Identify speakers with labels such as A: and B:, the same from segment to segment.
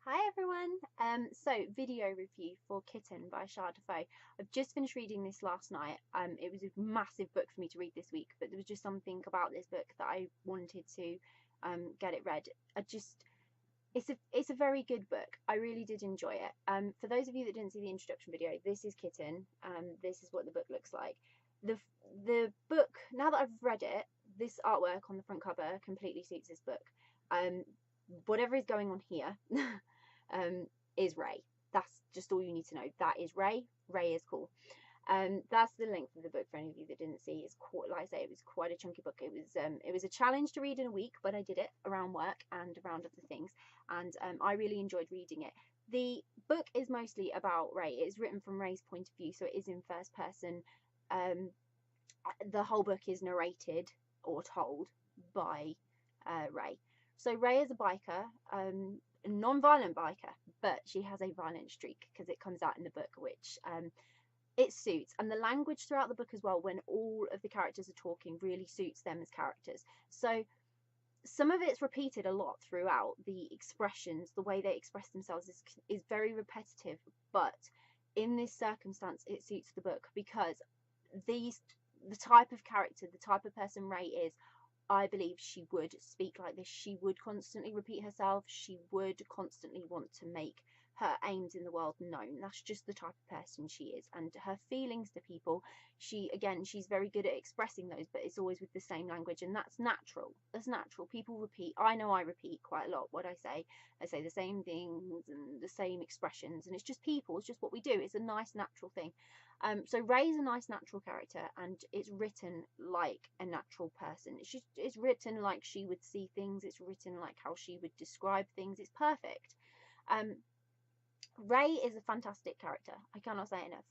A: Hi everyone! So video review for Kitten by Char. I've just finished reading this last night. It was a massive book for me to read this week, but there was just something about this book that I wanted to get it read. It's a very good book. I really did enjoy it. For those of you that didn't see the introduction video, this is Kitten. This is what the book looks like. The book, now that I've read it, this artwork on the front cover completely suits this book. Whatever is going on here is Ray. That's just all you need to know. That is Ray. Ray is cool. That's the length of the book for any of you that didn't see. It's quite, like I say, it was quite a chunky book. It was a challenge to read in a week, but I did it around work and around other things, and I really enjoyed reading it. The book is mostly about Ray. It's written from Ray's point of view, so it is in first person. The whole book is narrated or told by Ray. So Ray is a biker, a non-violent biker, but she has a violent streak because it comes out in the book, which it suits. And the language throughout the book as well, when all of the characters are talking, really suits them as characters. So some of it's repeated a lot throughout. The expressions, the way they express themselves is very repetitive, but in this circumstance it suits the book because the type of character, the type of person Ray is, I believe she would speak like this. She would constantly repeat herself. She would constantly want to make her aims in the world known. That's just the type of person she is. And her feelings to people, she's very good at expressing those, but it's always with the same language, and that's natural. That's natural. People repeat. I know I repeat quite a lot what I say. I say the same things and the same expressions, and it's just people. It's just what we do. It's a nice natural thing. So Ray's a nice natural character, and it's written like a natural person. It's written like she would see things. It's written like how she would describe things. It's perfect. Ray is a fantastic character. I cannot say enough.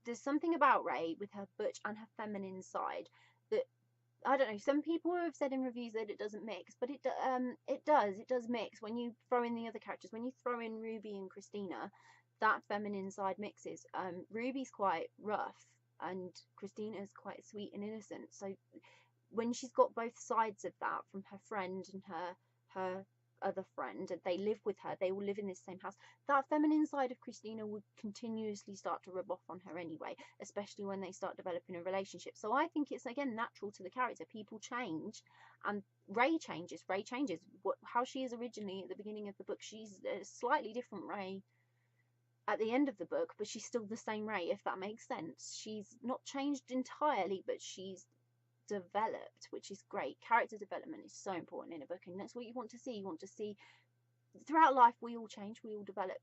A: There's something about Ray with her butch and her feminine side that, I don't know, some people have said in reviews that it doesn't mix, but it does. It does mix when you throw in the other characters. When you throw in Ruby and Christina, that feminine side mixes. Ruby's quite rough and Christina's quite sweet and innocent. So when she's got both sides of that, from her friend and her other friend, and they live with her, they all live in this same house, that feminine side of Christina would continuously start to rub off on her anyway, especially when they start developing a relationship. So I think it's, again, natural to the character. People change, and Ray changes. How she is originally at the beginning of the book, she's a slightly different Ray at the end of the book, but she's still the same Ray, if that makes sense. She's not changed entirely, but she's developed, which is great. Character development is so important in a book, and that's what you want to see. You want to see throughout life, we all change, we all develop.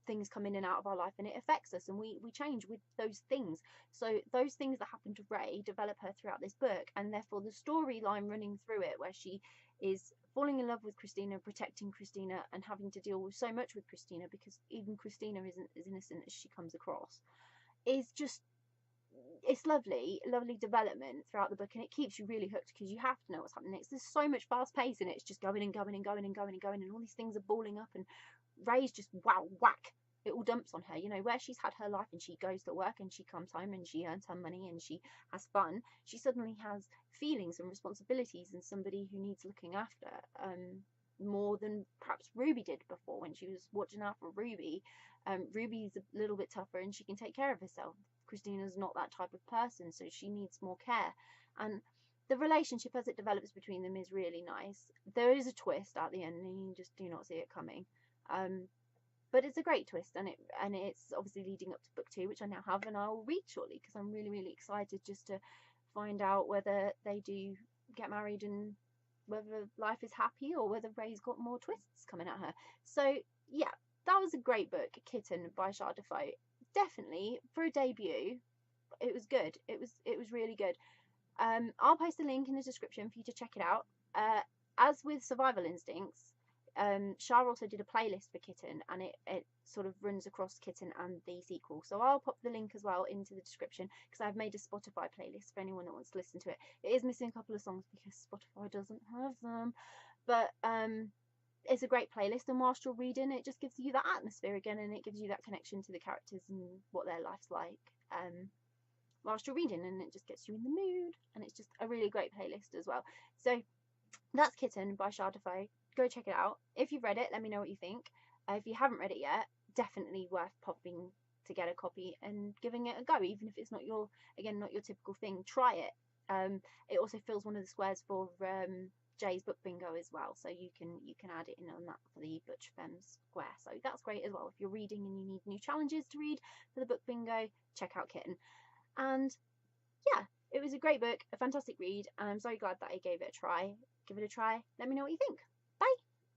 A: Things come in and out of our life, and it affects us, and we change with those things. So those things that happen to Ray develop her throughout this book, and therefore the storyline running through it, where she is falling in love with Christina, protecting Christina, and having to deal with so much with Christina, because even Christina isn't as innocent as she comes across, is just, it's lovely development throughout the book, and it keeps you really hooked because you have to know what's happening next. There's so much fast pace in it. It's just going and going and going and going and going, and all these things are balling up, and Ray's just wow, whack, it all dumps on her. You know, where she's had her life and she goes to work and she comes home and she earns her money and she has fun, she suddenly has feelings and responsibilities and somebody who needs looking after, more than perhaps Ruby did before when she was watching out for Ruby. Ruby's a little bit tougher and she can take care of herself. Christina's not that type of person, so she needs more care. And the relationship as it develops between them is really nice. There is a twist at the end, and you just do not see it coming. But it's a great twist, and it's obviously leading up to book 2, which I now have, and I'll read shortly because I'm really excited just to find out whether they do get married and whether life is happy, or whether Ray's got more twists coming at her. So yeah, that was a great book, Kitten by Char. Definitely for a debut, it was good. It was really good. I'll post a link in the description for you to check it out. As with Survival Instincts, Char also did a playlist for Kitten, and it sort of runs across Kitten and the sequel. So I'll pop the link as well into the description, because I've made a Spotify playlist for anyone that wants to listen to it. It is missing a couple of songs because Spotify doesn't have them, but it's a great playlist, and whilst you're reading, it just gives you that atmosphere again, and it gives you that connection to the characters and what their life's like whilst you're reading, and it just gets you in the mood, and it's just a really great playlist as well. So that's Kitten by Char. go check it out. If you've read it, let me know what you think. If you haven't read it yet, definitely worth popping to get a copy and giving it a go, even if it's not your, again, not your typical thing. Try it. It also fills one of the squares for Jay's book bingo as well, so you can add it in on that for the Butch Femmes square. So that's great as well. If you're reading and you need new challenges to read for the book bingo, check out Kitten. And yeah, it was a great book, a fantastic read, and I'm so glad that I gave it a try. Give it a try. Let me know what you think.